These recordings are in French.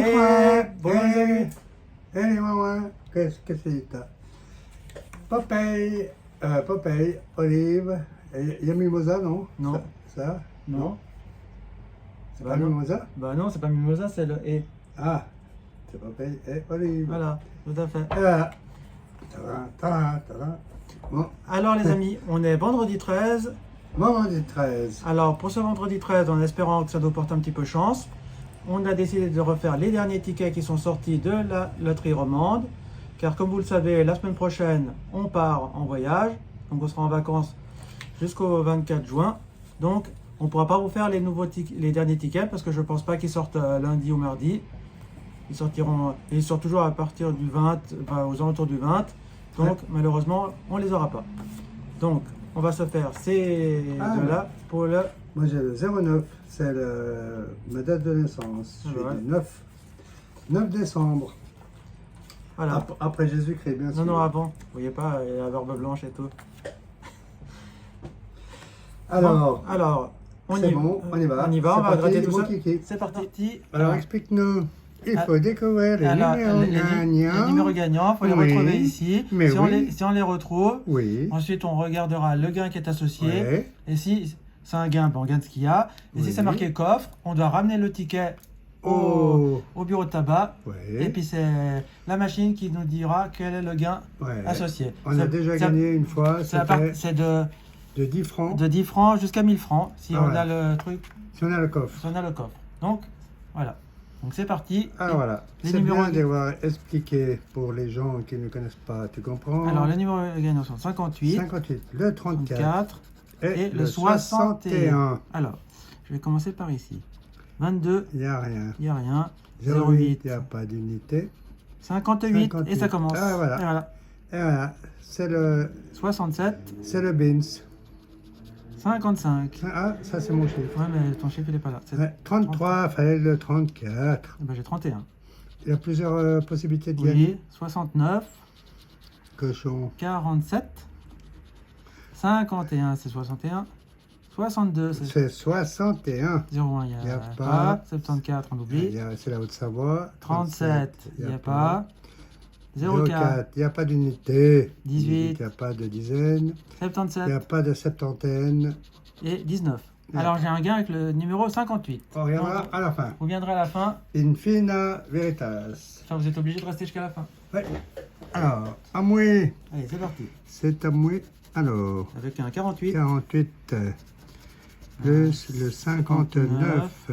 Bonjour. Bonjour. Les mamans, qu'est-ce que c'est ça? Popeye, olive, il y a mimosa, non? Non. Ça? Non. C'est Bah pas non. mimosa? Bah non, c'est pas mimosa, c'est le et. Ah, c'est Popeye et olive. Voilà, tout à fait. Et voilà. Ta-da. Bon, Alors les amis, on est vendredi 13. vendredi 13. Alors pour ce vendredi 13, en espérant que ça nous porte un petit peu chance, on a décidé de refaire les derniers tickets qui sont sortis de la loterie romande. Car comme vous le savez, la semaine prochaine, on part en voyage. Donc on sera en vacances jusqu'au 24 juin. Donc on ne pourra pas vous faire les derniers tickets parce que je ne pense pas qu'ils sortent lundi ou mardi. Ils sortent toujours à partir du 20, enfin, aux alentours du 20. Donc Ouais. malheureusement, on ne les aura pas. Donc on va se faire ces deux-là pour le... Moi j'ai le 09, c'est ma date de naissance. Ah, J'ai ouais. le 9 décembre. Voilà. Après Jésus-Christ, bien sûr. Non, avant. Vous voyez pas, il y a la barbe blanche et tout. Alors, Bon, alors on y va. On y va, C'est on va parti, gratter tout mon ça. kiki. C'est parti. Alors explique-nous. Il faut découvrir les Alors, numéros les gagnants. numéros gagnants, il faut les Oui, retrouver ici. mais oui. Si on les retrouve, Oui. ensuite on regardera le gain qui est associé. Ouais. Et si c'est un gain, ben, on gagne ce qu'il y a. Et si Oui. c'est marqué coffre, on doit ramener le ticket Oh. au bureau de tabac. Ouais. Et puis c'est la machine qui nous dira quel est le gain Ouais. associé. On a déjà gagné une fois. C'est de 10 francs. 10 francs jusqu'à 1000 francs si Ah, on ouais. a le truc, Si on a le coffre. si on a le coffre. Donc voilà. Donc c'est parti. Alors voilà. Les C'est numéros bien d'avoir expliqué pour les gens qui ne connaissent pas. Tu comprends? Alors les numéros gagnants sont 58, 58, le 34 34 et et le 61. Alors, je vais commencer par ici. 22, Il n'y a rien. il n'y a rien. 08, 08, il n'y a pas d'unité. 58, 58. et ça commence. Ah, voilà. Et voilà. Et voilà, c'est le 67, Beans. 55. Ah, ça c'est mon chiffre. Ouais, mais ton chiffre il est pas là. C'est- Ouais, 33, fallait le 34. Eh ben, j'ai 31. Il y a plusieurs possibilités de gagner. Oui, 69, Cochon. 47, 51, c'est 61. 62, c'est C'est 61. 01, il n'y Y a, a pas. pas. 74, on oublie. C'est la Haute-Savoie. 37, il n'y a pas. 04, 04, il n'y a pas d'unité. 18. Il n'y a pas de dizaine. Il n'y 77 a pas de septantaine. et 19. Ouais. Alors j'ai un gain avec le numéro 58. On reviendra à la fin. Vous viendrez à la fin. Infina Veritas. Enfin, vous êtes obligé de rester jusqu'à la fin. Ouais. Alors, à moi. Allez, c'est parti. C'est à moi. Alors, Avec un 48. 48 plus le 59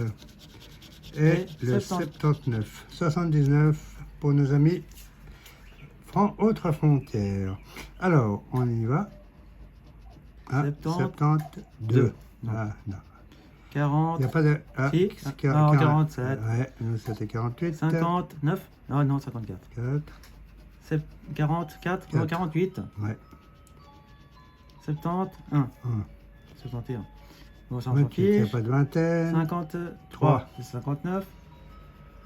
et le 79. 79 pour nos amis autre frontière. Alors, on y va. Ah, 72. Non. Ah, non. 40. Il n'y a pas de... Ah, Si. Non, 47. Ouais, nous c'était 48. 59. Non, non, 54. 4. C'est 44. Non, 48. Ouais. 71. 71. Bon, ça, on s'en 28, il n'y a fiche. pas de vingtaine. 53. C'est 59.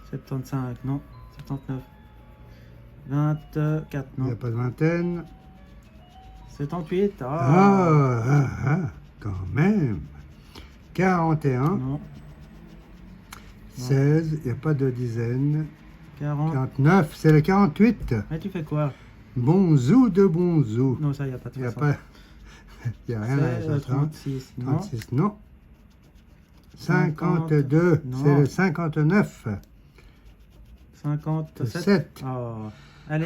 75. Non. 79. 24. Il n'y Non. a pas de vingtaine. 78. Quand même. 41. Non. 16, il n'y a pas de dizaine. 40. 49, c'est le 48. Mais tu fais quoi? Bonzou de bonzou. Non, ça, il n'y a pas de Il n'y a façon. pas... Il n'y a rien à C'est ça. 36. Non. 36, non. 52, non. c'est le 59. 57. 7. Oh. Allez.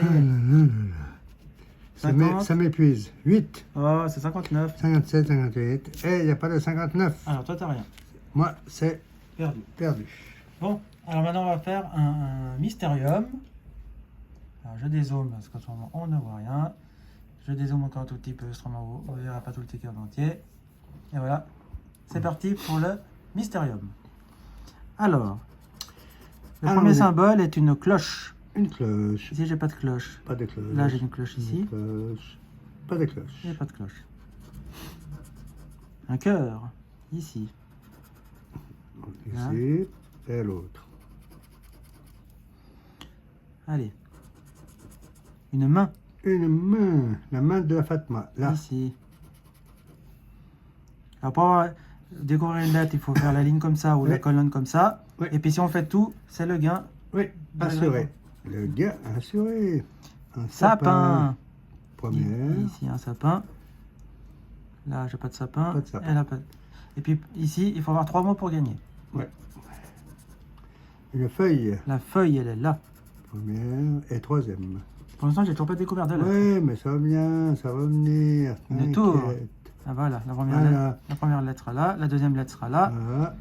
Ça 50. ça m'épuise. 8, Oh, c'est 59. 57, 58. Et il n'y a pas de 59. Alors, toi, t'as rien. Moi, c'est Perdu. perdu. Bon, alors maintenant, on va faire un mystérium. Alors, je dézoome parce qu'en ce moment, on ne voit rien. Je dézoome encore un tout petit peu, autrement, on ne verra pas tout le ticket en entier. Et voilà. C'est parti pour le mystérium. Alors, le premier symbole est une cloche. Une cloche. Ici, j'ai pas de cloche. Pas de cloche. Là, j'ai une cloche ici. Une cloche. Pas de cloche. Il n'y a pas de cloche. Un cœur, ici. Ici, et l'autre. Allez. Une main, Une main. La main de la Fatma. Là. ici. Alors, pour découvrir une lettre, il faut faire la ligne comme ça ou la Ouais. colonne comme ça. Ouais. Et puis, si on fait tout, c'est le gain Oui, assuré. Le gars assuré. Un Sapin. Première. Ici, un sapin. Là, j'ai pas de sapin. Pas de sapin. Et là, pas de- Et puis ici, il faut avoir 3 mots pour gagner. Ouais. Une feuille. La feuille, elle est là. Première et troisième. Pour l'instant, j'ai toujours pas découvert de lettres. Oui, mais ça va bien, ça va venir. Une tour. T'inquiète. Ah, voilà, Voilà. la première lettre sera là, la deuxième lettre sera là. Voilà.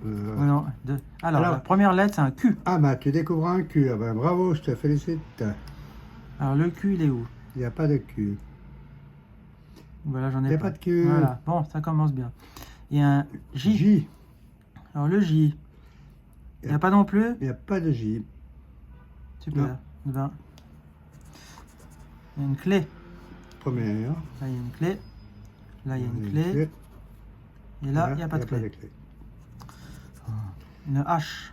Oh non, deux. Alors, Alors- la première lettre, c'est un Q. Ah, bah, tu découvres un cul. Ah, ben, bravo, je te félicite. Alors, le Q, il est où? Il n'y a pas de cul. Voilà, j'en Il ai n'y a pas. pas de cul. Voilà, bon, ça commence bien. Il y a un J. J. Alors, le J, il n'y a pas non plus? Il n'y a pas de J. Super. Non. Eh ben, il y a une clé. Première. Là, il y a une clé. Là, il y a une Une clé. Et là, il n'y a pas de clé. clé. Une H,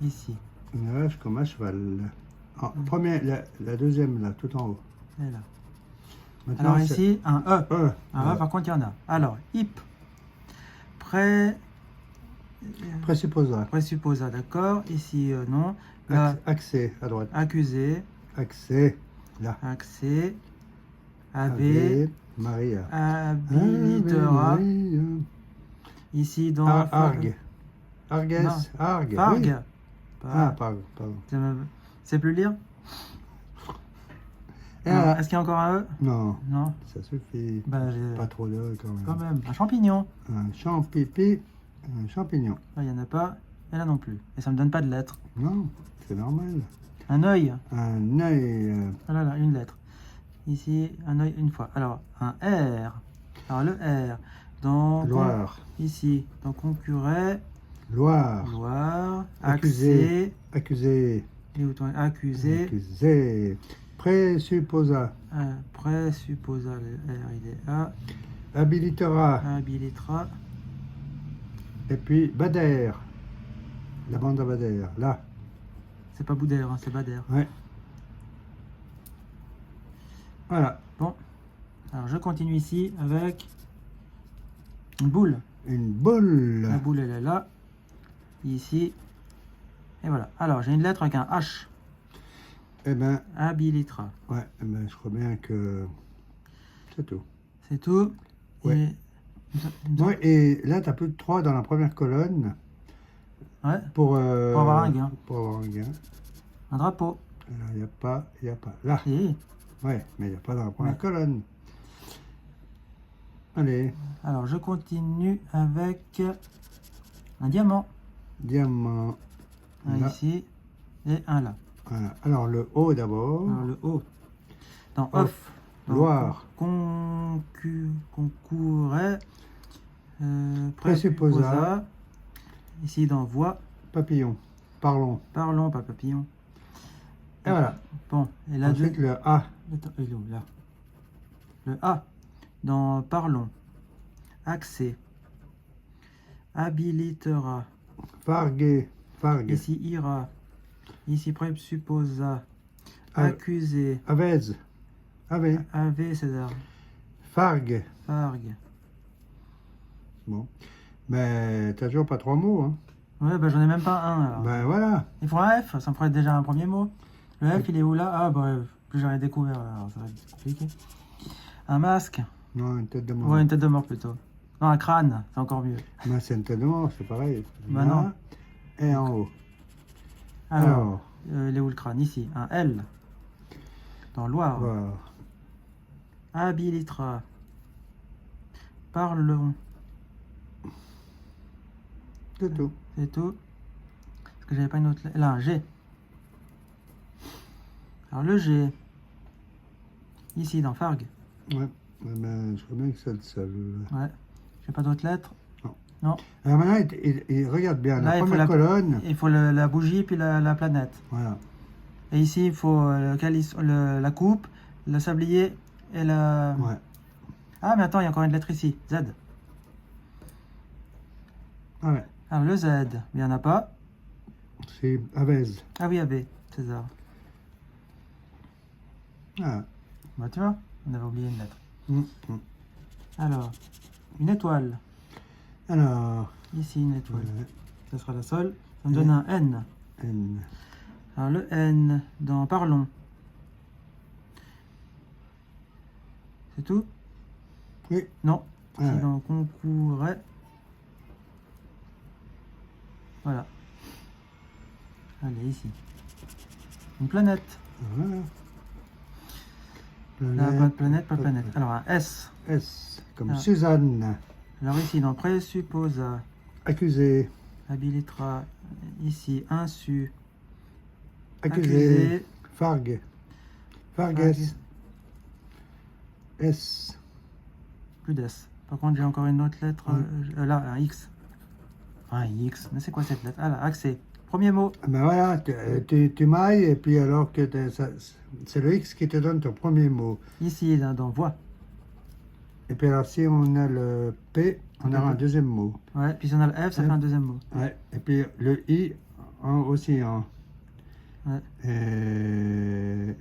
ici. Une hache comme un cheval. Ah, première, la deuxième, là, tout en haut. Et là. Maintenant, Alors, c'est- ici, un E. Ah, Ah, par contre, il y en a. Alors, hip. Présupposa. Présupposa, d'accord. Ici, non. Là, Accès à droite. accusé. Accès. Là. Accès. Ave. Ave Maria. Habilitera. Ave Maria. Ici, dans. Argue. Argues. Non. Argue. Farg. Oui. Pas- Ah, pardon. C'est plus lire? Et Non. là- Est-ce qu'il y a encore un E? Non, Non. ça suffit. Bah, j'ai- Pas trop de quand même. Quand même. Un champignon. Un champipi, un champignon. Là, il n'y en a pas. Et là non plus. Et ça me donne pas de lettres. Non, c'est normal. Un œil. Un œil. Ah là là, une lettre. Ici, un œil une fois. Alors, un R. Alors, le R. Dans Loire. Ici, dans concurrent, Loire. Loire, Accusé. accès, Accusé. et où accusé, Accusé. Présupposa. présupposa, le R, il est là, Habilitera. habilitera, Et puis Bader. La bande à Bader. Là. c'est pas Boudère, hein, c'est Bader. Ouais. Voilà. Bon, alors je continue ici avec une boule. Une boule. La boule, elle est là, ici, et voilà. Alors, j'ai une lettre avec un H, Eh ben, habilitera. ouais, eh ben, je crois bien que c'est tout. C'est tout. Ouais. Et... il me semble- Ouais, et là, tu as plus de 3 dans la première colonne Ouais, pour avoir un gain. Pour avoir un gain. un drapeau. Alors, il n'y a pas, il n'y a pas. Là, Et, ouais, mais il n'y a pas dans la première Ouais. colonne. Allez, alors, je continue avec un diamant. diamant. Un Là, ici et un là. voilà. Alors, le haut d'abord. Alors, le haut. Dans Off. off. Dans Loire. Concourait. Présupposa. Ici, dans voix. Papillon. Parlons. Parlons, pas papillon. Et voilà. Bon, et là, Ensuite, le A. Attends, il est où, là? Le A. Dans parlons. Accès. Habilitera. Fargue. Fargue. Ici, ira. Ici, présupposa. Ah. Accusé. Avez. Ave. Ave, César. Fargue. Fargue. Bon. Mais t'as toujours pas 3 mots, hein. Ouais, bah j'en ai même pas un. Alors. Ben voilà. Il faut un F, ça me ferait déjà un premier mot. Le F, il est où là? Ah, bah, plus j'en ai découvert, alors ça va être compliqué. Un masque. Non, une tête de mort. Ouais, une tête de mort plutôt. Non, un crâne, c'est encore mieux. Ben, c'est une tête de mort, c'est pareil. Bah Là non. Et en haut. Alors, il est où le crâne? Ici, un L. Dans Loire. Voilà. Habilitera. Parlons. C'est tout. C'est tout. Parce que j'avais pas une autre lettre. Là, un G. Alors, le G. Ici, dans Fargue. Ouais. Ben, je crois bien que c'est le seul. Ouais. J'ai pas d'autres lettres. Alors maintenant, il regarde bien. Là, La il faut première colonne. Il faut la bougie puis la planète. Voilà. Et ici, il faut la coupe, le sablier et la... Ouais. Ah, mais attends, il y a encore une lettre ici. Z. Ah ouais. Alors, le Z, il n'y en a pas. C'est Avez. Ah oui, AB, César. Ah. Bah, tu vois, on avait oublié une lettre. Hum, hum. Alors, une étoile. Alors. Ici, une étoile. Ouais. Ça sera la seule. Ça me donne un N. N. Alors, le N dans parlons. C'est tout? Oui. Non. Ah C'est ouais. dans concourait. Voilà. Allez, ici. Une planète. Voilà. Là, pas de planète, pas de planète. Alors, un S. S, comme Ah. Suzanne. Alors, ici, dans présupposa, Accusé. habilitera. Ici, insu. Accusé. Fargue. Farges. Fargue. S. Plus d'S. Par contre, j'ai encore une autre lettre. Ouais. Là, un X. Un X. Mais c'est quoi cette lettre? Ah là, accès. Premier mot. Ah ben voilà, tu mailles et puis alors que c'est le X qui te donne ton premier mot. Ici, là, dans voix. Et puis alors si on a le P, on aura un deuxième mot. Ouais, puis si on a le F, ça fait un deuxième mot. Ouais. Et puis le I aussi en. Ouais. Et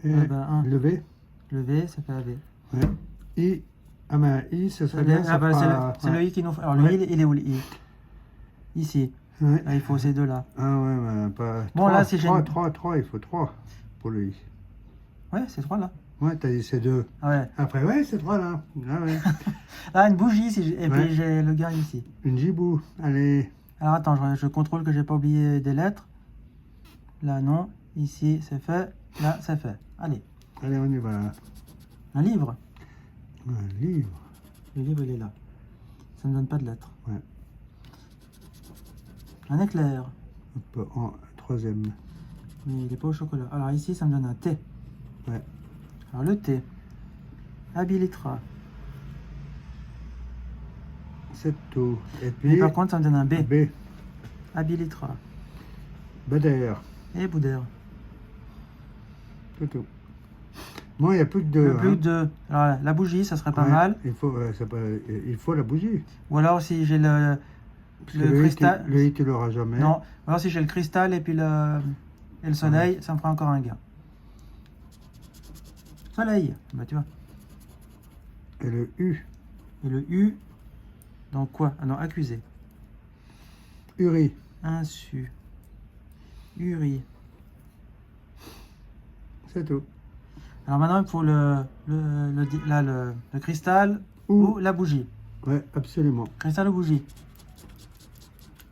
ben, un. le V. Le V, ça fait AV. Ouais. I. Ah ben I, ce serait bien. Ah bah, fera- c'est le I qui nous fait. Alors, le Ouais. I, il est où le I? Ici. Ouais. Là, il faut ces deux-là. Ah ouais, ben, pas. Bon, 3, là, si j'ai 3, une- 3, 3, il faut 3 pour le I. Ouais, c'est trois là. Ouais, t'as dit c'est 2. Ah ouais. Après, ouais, c'est 3 là. Ah ouais. Là, une bougie, et Ouais. puis j'ai le gars ici. Une gibou. Allez. Alors, attends, je contrôle que j'ai pas oublié des lettres. Là, non. Ici, c'est fait. Là, c'est fait. Allez. Allez, on y va. Un livre. Un livre. Le livre, il est là. Ça ne me donne pas de lettres. Ouais. Un éclair. Hop, en troisième. Mais il n'est pas au chocolat. Alors ici, ça me donne un T. Ouais. Alors le T. Habilitera. C'est tout. Et Mais puis, par contre, ça me donne un B. B. Habilitera. Bader. Et Boudère. C'est tout. Moi, il n'y a plus que 2. Plus que deux. Alors la bougie, ça serait pas mal. Il faut, il faut la bougie. Ou alors si j'ai le Parce que cristal. le I, tu l'auras jamais. Non. Ou alors si j'ai le cristal et puis le soleil, ça me fera encore un gain. Soleil. Bah tu vois. Et le U. Et le U. Dans quoi? Ah non, accusé. Uri. Insu. Uri. C'est tout. Alors maintenant, il faut le cristal ou la bougie. Ouais, absolument. Cristal ou bougie?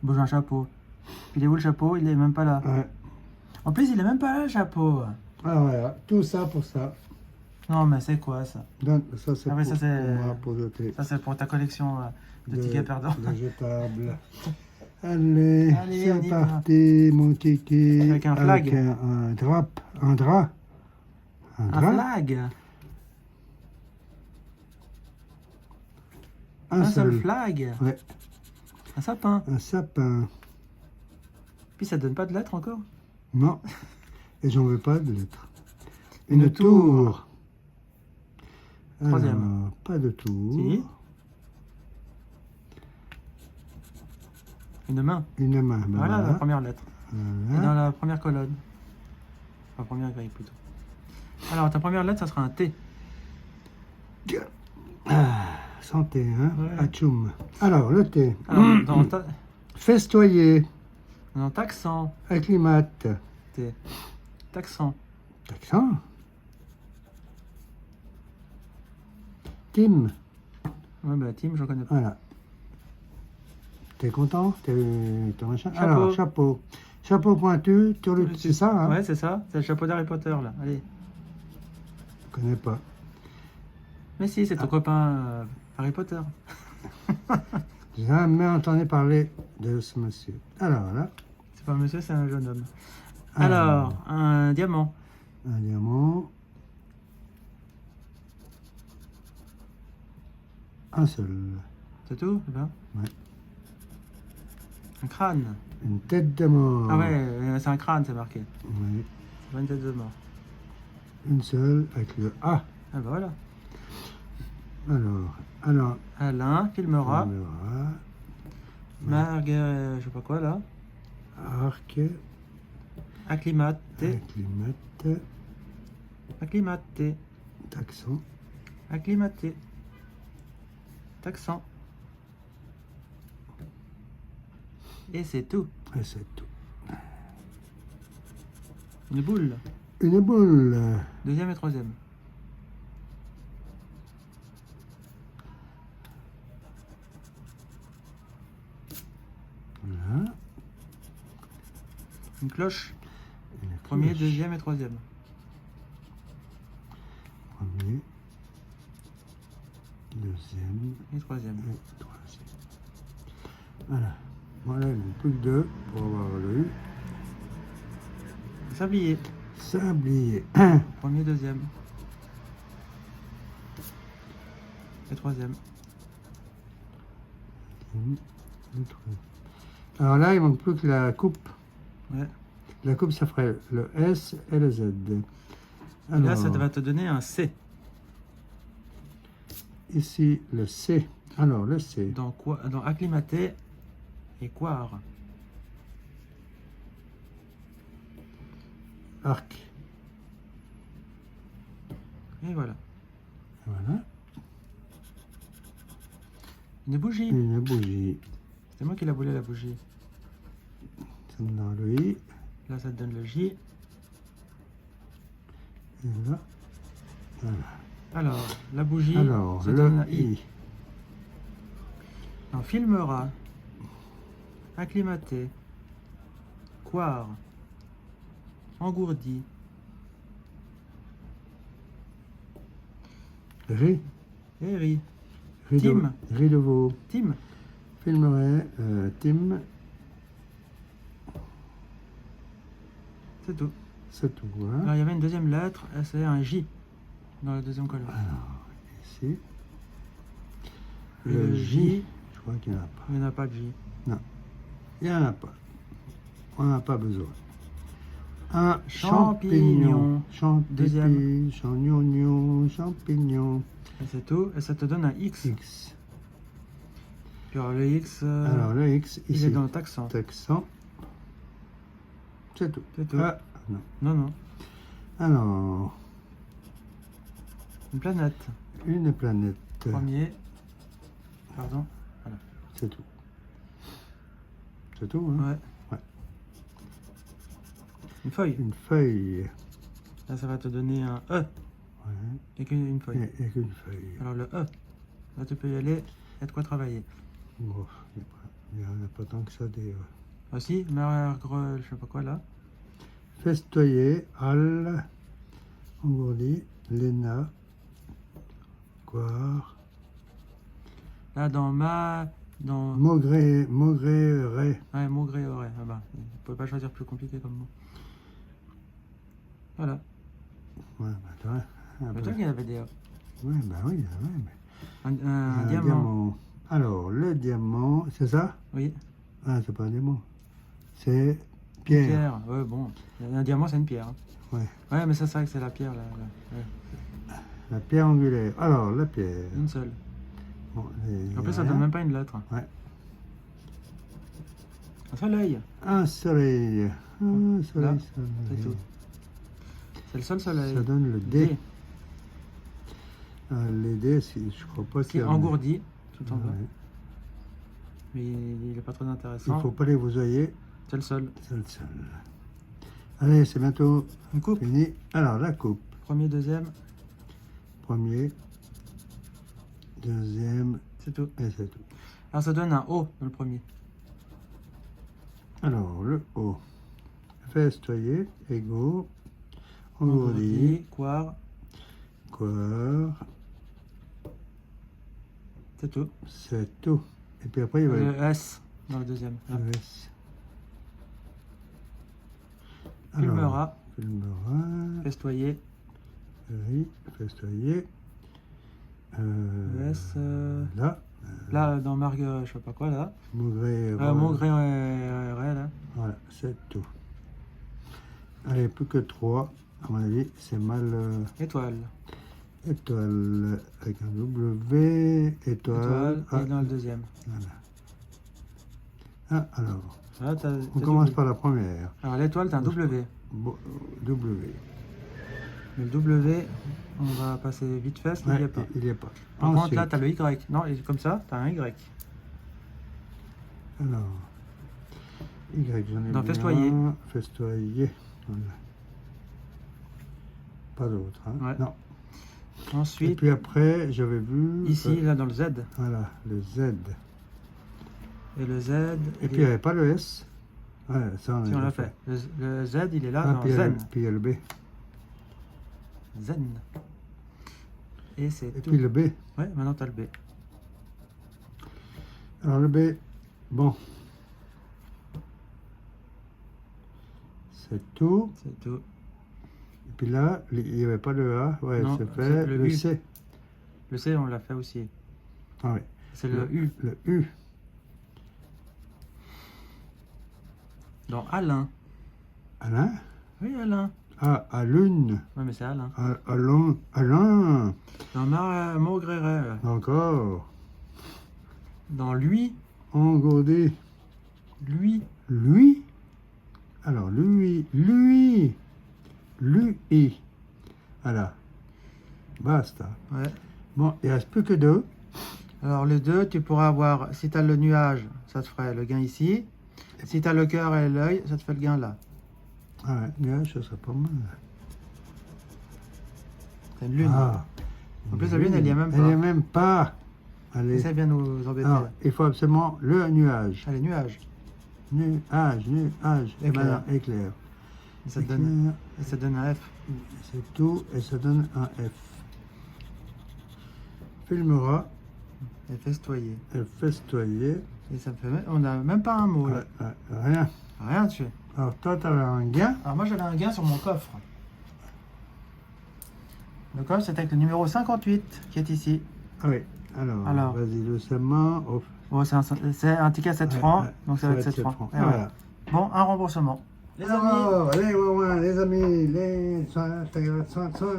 Bon, j'ai un chapeau. Puis il est où le chapeau? Il est même pas là. Ouais. En plus, il est même pas là, le chapeau. Ah voilà, tout ça pour ça. Non, mais c'est quoi ça? Ça, c'est Ah oui, pour, ça, c'est- pour moi, pour jeter. Ça, c'est pour ta collection de tickets perdants. De jetables. Allez, Allez, on c'est y va. parti, mon kiki. Avec un flag. Avec un drap. Un drap. Un Un drap. flag. Un seul. flag. Ouais, Un sapin. un sapin. Puis ça donne pas de lettres encore? Non. Et j'en veux pas de lettres. Une Une tour. Troisième. Alors, pas de tour. Si. Une main. Une main. Ben Voilà la voilà. première lettre. Et Voilà. dans la première colonne. Enfin, première grille plutôt. Alors, ta première lettre, ça sera un T. Ah, santé, hein. Ouais. Atchoum. Alors, le thé. Alors, Festoyer. dans taxant. Acclimate. T. Taxant. Taxan. Tim. Ouais, bah, Tim, je connais pas. Voilà. T'es content? T'es machin? Chapeau. Alors, chapeau. Chapeau pointu, c'est ça, hein? Ouais, c'est ça. C'est le chapeau d'Harry Potter, là. Allez. Je connais pas. Mais si, c'est ton copain Harry Potter. J'ai jamais entendu parler de ce monsieur. Alors, là, C'est pas un monsieur, c'est un jeune homme. Alors. Alors, un diamant. un diamant. Un seul. C'est tout? C'est bien. Ouais. Un crâne. Une tête de mort. Ah ouais, c'est un crâne, c'est marqué. Oui. C'est pas une tête de mort. Une seule avec le A. Ah bah voilà. Alors, Alain filmera. le A. Marguerite, je sais pas quoi là. Arc. Acclimaté. Acclimate. Acclimaté. Taxon. Acclimaté. Taxant. Et c'est tout. Et c'est tout. Une boule. Une boule. Deuxième et troisième. Voilà. Une cloche. Une Premier, cloche. deuxième et troisième. Premier. Deuxième. Et troisième. Et troisième. Voilà. Voilà, il n'y a plus que deux pour avoir le Sablier. sablier. Premier, deuxième. Et troisième. Alors là, il manque plus que la coupe. Ouais. La coupe, ça ferait le S et le Z. Et là, ça va te donner un C. Ici, le C. Alors, le C. Dans quoi? Dans acclimater et quare. Arc. Et voilà. Voilà. Une bougie. Une bougie. C'est moi qui l'a voulu la bougie. Ça me donne le I. Là, ça te donne le J. Et là. Voilà. Alors, la bougie, Alors, ça donne un le I. I. On filmera. Acclimaté. Quare. Engourdi. Ri. Et riz. Ri de, Tim. Ri de veau. Tim. Filmerait. Tim. C'est tout. C'est tout. Hein. Alors, il y avait une deuxième lettre, c'est un J dans la deuxième colonne. Alors, ici. Et le J, Je crois qu'il n'y en a pas. il n'y en a pas de J. Il n'y en a pas. On n'a pas besoin. Un Champignon. champignon. Deuxième. Champignon. Champignon. Et c'est tout. Et ça te donne un X. X. Puis alors, le X, Alors le X il ici. est dans le taxon. Accent. C'est tout. C'est tout. Ah, non. Non, non. Alors, Une planète. une planète. Premier. Pardon. C'est tout. C'est tout, hein? Ouais. Ouais. Une feuille. Une feuille. Là, ça va te donner un E. Ouais. Et qu'une feuille. Et qu'une feuille. Alors, le E. Là, tu peux y aller. Il y a de quoi travailler. Bon, il n'y en a pas tant que ça des... Aussi, mère je sais pas quoi là. Festoyer, Al, engourdi, Léna, Coire, Là, dans ma. Dans. Maugré, Ré. Ouais, Maugré aurait. Ah bah, vous pouvez pas choisir plus compliqué comme mot. Voilà. Ouais, bah, toi, C'est toi qui avait des E. ouais, bah oui, ouais, mais... Un diamant. Alors, le diamant, c'est ça? Oui. Ah, c'est pas un diamant. C'est Une pierre. pierre. Ouais, bon. Un diamant, c'est une pierre. Hein. Ouais, Ouais, mais ça, c'est vrai que c'est la pierre là. Ouais. la pierre angulaire. Alors, la pierre. Une seule. Bon, En plus, ça donne même pas une lettre. Ouais. Un soleil. Un soleil. Un soleil, Là, soleil. c'est tout. C'est le seul soleil. Ça donne le D. D. Les D, je crois pas Qui qu'il est y en ait. engourdi, tout en bas. Ouais. Mais il est pas très Il intéressant. faut pas les vosoyer. C'est le seul. C'est le seul. Allez, c'est bientôt Une coupe. fini. Alors, la coupe. Premier, deuxième, Premier, deuxième, c'est tout. et c'est tout. Alors ça donne un O dans le premier. Alors, le O. Festoyer, égaux, engourdi, Quare, coire, c'est tout. c'est tout. Et puis après, il va y Le S dans le deuxième. Là. avoir le S. Filmera, Filmera, festoyer, oui, festoyer. le S. Là, Là, dans Margue, je sais pas quoi, là. Maugré, Maugré, là. voilà, c'est tout. Allez, plus que 3. À mon avis, c'est mal. Étoile. Étoile avec un W, étoile. Étoile, et dans le deuxième. Voilà. Ah, alors, Là, on commence par la première. Alors l'étoile, t'as un W. W. Mais le W, on va passer vite fait, parce qu'il n'y Ouais, a pas. il n'y a pas. Par contre, Ensuite, là, t'as le Y. Non, et comme ça, t'as un Y. alors, Y, j'en ai Dans bien. festoyer. Festoyer. Voilà. pas d'autre. Hein. Ouais. Non. Et Ensuite, puis après, j'avais vu... ici, là, dans le Z. voilà, le Z. Et le Z, Et il puis il n'y est- avait pas le S. Ouais, ça si on déjà l'a fait. Le Z, il est là, Ah, dans puis il y a Zen. puis il y a le B. Zen. Et c'est Et tout. puis le B. Ouais, maintenant, tu as le B. Alors le B, bon. C'est tout. C'est tout. Et puis là, il n'y avait pas le A. Ouais, Non, c'est c'est fait. le Le U. C. Le C, on l'a fait aussi. Ah oui. C'est le U. Le U. Dans Alain. Alain. Oui, Alain. Ah, à l'une. Ouais, mais c'est Alain. Alain. Alain. Dans Maugreret. Encore. Dans lui. Engodé. Lui. Lui. Alors, lui. Lui. Lui. Voilà. Basta. Ouais. Bon, il ne reste plus que deux. Alors, le 2, tu pourras avoir, si tu as le nuage, ça te ferait le gain ici. Si tu as le cœur et l'œil, ça te fait le gain là. Ah ouais, nuage, ça serait pas mal. C'est une lune. Ah. En plus, la lune, elle y est même pas. Elle n'y est même pas. Et Allez. ça vient nous embêter. Alors, il faut absolument le nuage. Allez, nuage. Nuage. Et Éclair. maintenant, éclair. Et ça te donne un F. C'est tout, et ça donne un F. Filmera Et festoyer. et festoyer. Et ça me fait. On n'a même pas un mot là. Rien. Rien dessus. Alors, toi, tu avais un gain. Alors, moi, j'avais un gain sur mon coffre. Le coffre, c'est avec le numéro 58 qui est ici. Ah oui. Alors. Vas-y, doucement. Oh. Bon, c'est un ticket à 7 francs. Donc, ça va être 7 francs. Et voilà. Voilà. Bon, un remboursement. Les amis. Alors, les amis,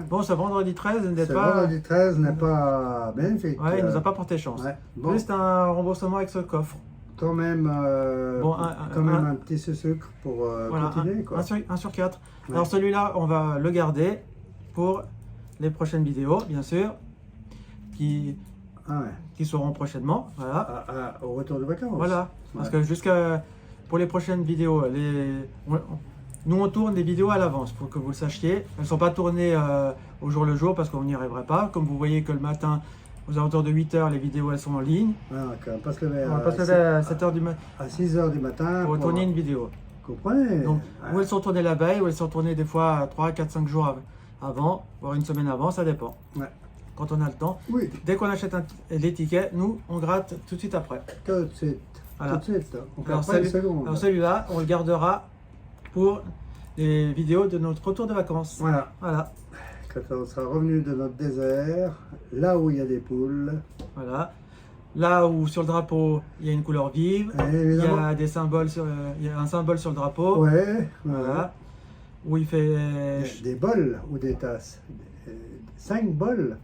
Bon, ce vendredi 13 n'est ce pas. vendredi 13 n'est pas bénéfique. Ouais, il nous a pas porté chance. Ouais. Bon, Juste un remboursement avec ce coffre. quand même, Bon, un petit sucre pour Voilà, continuer. Quoi. 1 sur 4. Ouais. Alors celui-là, on va le garder pour les prochaines vidéos, bien sûr, qui Ah ouais. seront prochainement. Voilà. Au retour de vacances. Voilà. Parce Ouais. que pour les prochaines vidéos, nous on tourne des vidéos à l'avance, pour que vous le sachiez. Elles ne sont pas tournées au jour le jour parce qu'on n'y arriverait pas. Comme vous voyez que le matin, aux alentours de 8 h, les vidéos elles sont en ligne. Ah, on va pas se lever On va pas se lever à 7 h du matin à 6 h du matin pour tourner une vidéo. Vous comprenez? Donc, Ouais. où elles sont tournées la veille, où elles sont tournées des fois 3, 4, 5 jours avant, voire une semaine avant, ça dépend. Ouais. Quand on a le temps. Oui, Dès qu'on achète les tickets, nous, on gratte tout de suite après. tout de suite. Voilà. Tout de suite. On fait Alors, pas une seconde. alors celui-là, on le gardera pour les vidéos de notre retour de vacances. Voilà. Voilà. Quand on sera revenu de notre désert, là où il y a des poules, Voilà. Là où sur le drapeau, il y a une couleur vive, et il y évidemment. a des symboles il y a un symbole sur le drapeau. Ouais, Voilà. Où il fait. Il y a des bols ou des tasses. 5 bols.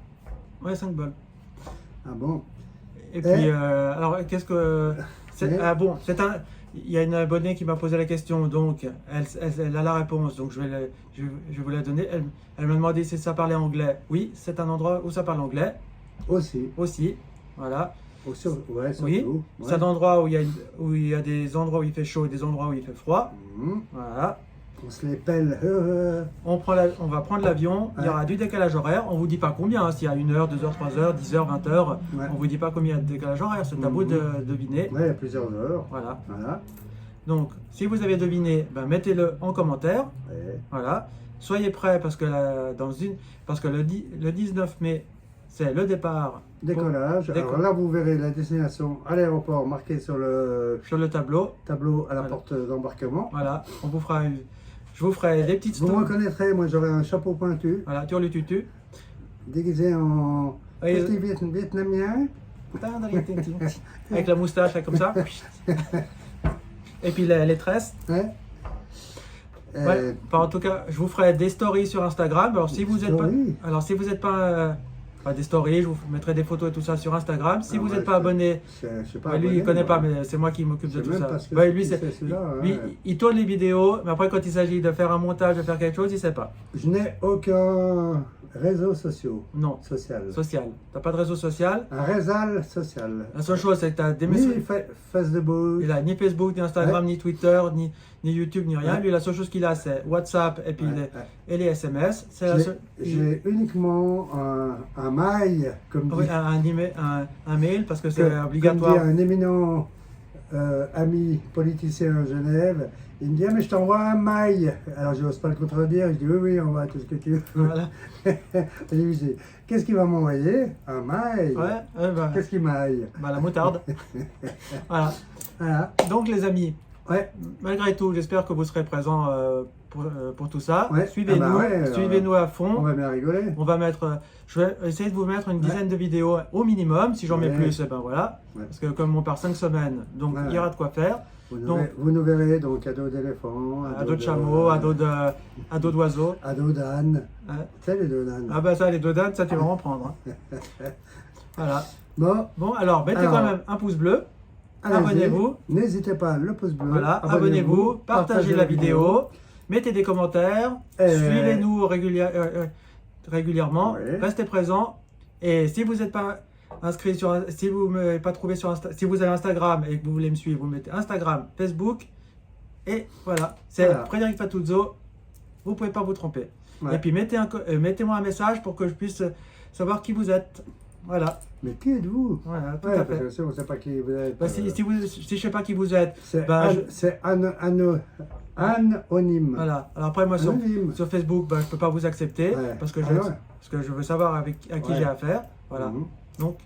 Ouais, 5 bols. Ah bon? Et puis, alors, qu'est-ce que. Et- Ah bon, il y a une abonnée qui m'a posé la question, donc elle a la réponse, donc je vais vous la donner. Elle m'a demandé si ça parlait anglais. Oui, c'est un endroit où ça parle anglais Aussi. aussi. Voilà. Ouais, surtout. Oui, Ouais. c'est un endroit où il y a des endroits où il fait chaud et des endroits où il fait froid. Mhm. Voilà. On se les pèle. On va prendre l'avion, il y Ouais. aura du décalage horaire. On vous dit pas combien, hein, s'il y a 1 h, 2 h, 3 h, 10 h, 20 h. Ouais. On vous dit pas combien il y a de décalage horaire, c'est à vous de deviner. Ouais, il y a plusieurs heures. Voilà. Voilà. Donc, si vous avez deviné, ben, mettez-le en commentaire. Ouais. Voilà. Soyez prêts parce que, le 19 mai, c'est le départ Décollage. Alors là, vous verrez la destination à l'aéroport marquée sur le sur le tableau. tableau à la Voilà. porte d'embarquement. Voilà. Je vous ferai des petites Vous me stories. reconnaîtrez, moi j'aurai un chapeau pointu, Voilà, turlututu. déguisé en Et- petit vietnamien. Avec la moustache, là, comme ça. Et puis les tresses. Ouais. Ouais. Enfin, en tout cas, je vous ferai des stories sur Instagram. Alors si vous n'êtes pas, Stories. des stories, je vous mettrai des photos et tout ça sur Instagram. Si Ah vous ouais, n'êtes pas abonné, Je sais pas. lui il abonné, connaît moi. pas, mais c'est moi qui m'occupe de Je sais tout même ça. pas ce que Ouais, lui, c'est celui-là, lui, ouais. il tourne les vidéos, mais après quand il s'agit de faire un montage, de faire quelque chose, il sait pas. Je n'ai aucun réseau Non, social. social. T'as pas de réseau social. Un réseau social. La seule chose, c'est que t'as des Ni messages. Facebook. Il a ni Facebook, ni Instagram, ni Twitter, ni YouTube, ni rien. Ouais. Lui, la seule chose qu'il a, c'est WhatsApp et puis et les SMS. C'est la seule- J'ai uniquement un mail, comme dit, Oui, un mail, parce que c'est comme dit obligatoire. un éminent ami politicien à Genève. Il me dit, ah, mais je t'envoie un mail. Alors, je n'ose pas le contredire. Je dis, oui, oui, envoie tout ce que tu veux. Voilà. Je lui dis, qu'est-ce qu'il va m'envoyer? Un mail. Ouais, Qu'est-ce qu'il m'aille? la moutarde. Voilà. Voilà. Donc, les amis, Ouais. malgré tout, j'espère que vous serez présents pour tout ça. Ouais. Suivez-nous, Ah bah ouais, suivez-nous à fond. On va bien rigoler. On va mettre, je vais essayer de vous mettre une dizaine de vidéos au minimum. Si j'en mets Ouais. plus, eh ben voilà. Ouais. Parce que comme on part 5 semaines, donc Ouais. il y aura de quoi faire. Vous nous verrez, donc, à dos d'éléphant, À dos de chameau, à dos d'oiseau. à dos d'âne. Ouais. Tu sais, les deux d'âne. Ah bah ça, les deux dates, ça tu vas en prendre. Hein. Voilà. Bon, Bon, alors mettez Alors, quand même un pouce bleu. allez-y. Abonnez-vous. N'hésitez pas, le pouce bleu. Voilà, abonnez-vous, partagez la vidéo, mettez des commentaires, suivez-nous régulièrement, Ouais. restez présents. Et si vous n'êtes pas inscrit si vous ne m'avez pas trouvé sur si vous avez Instagram et que vous voulez me suivre, vous mettez Instagram, Facebook, et voilà, c'est Voilà. Frédéric Fatuzzo. Vous ne pouvez pas vous tromper. Ouais. Et puis mettez-moi un message pour que je puisse savoir qui vous êtes. Voilà, Mais qui êtes-vous? voilà, tout Ouais, à parce fait. que si on ne sait pas qui vous êtes. Bah, si je ne sais pas qui vous êtes, C'est bah, anonyme. voilà. Alors après, moi, Anonyme. sur Facebook, bah, je ne peux pas vous accepter Ouais. parce, que Ah je, ouais. parce que je veux savoir à qui Ouais. j'ai affaire. Voilà. Mhm. Donc,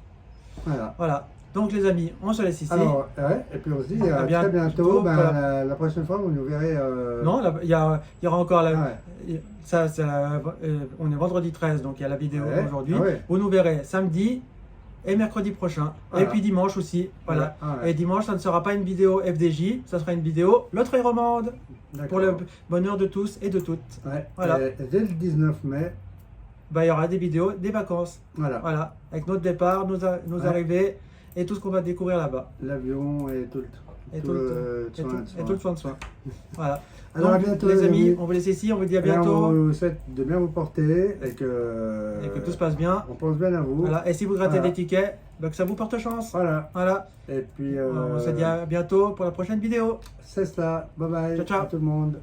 Voilà. voilà. Donc, les amis, on se laisse ici. Alors, ouais, et puis on se dit À à bientôt, très bientôt. Ben, voilà. la prochaine fois, vous nous verrez. Non, il y aura encore la. Ouais. Ça, on est vendredi 13, donc il y a la vidéo Ouais. aujourd'hui. Ah ouais. Vous nous verrez samedi et mercredi prochain. Voilà. Et puis dimanche aussi. Voilà. Ah ouais. Et dimanche, ça ne sera pas une vidéo FDJ, ça sera une vidéo Loterie Romande. Pour le D'accord. bonheur de tous et de toutes. Ouais. Voilà. Et dès le 19 mai, Bah, il y aura des vidéos, des vacances. voilà. Voilà. Avec notre départ, nos Ouais. arrivées et tout ce qu'on va découvrir là-bas. L'avion et tout Et tout tout le et soin tout, de et soin. tout le soin de soi. Voilà. Alors, Donc, à bientôt, les les amis, amis. on vous laisse ici, on vous dit à Et on bientôt. vous souhaite de bien vous porter et que tout se passe bien. on pense bien à vous. Voilà. Et si vous grattez Voilà. des tickets, bah, que ça vous porte chance. Voilà. Voilà. Et puis, On se dit à bientôt pour la prochaine vidéo. c'est cela. Bye bye Ciao, ciao. à tout le monde.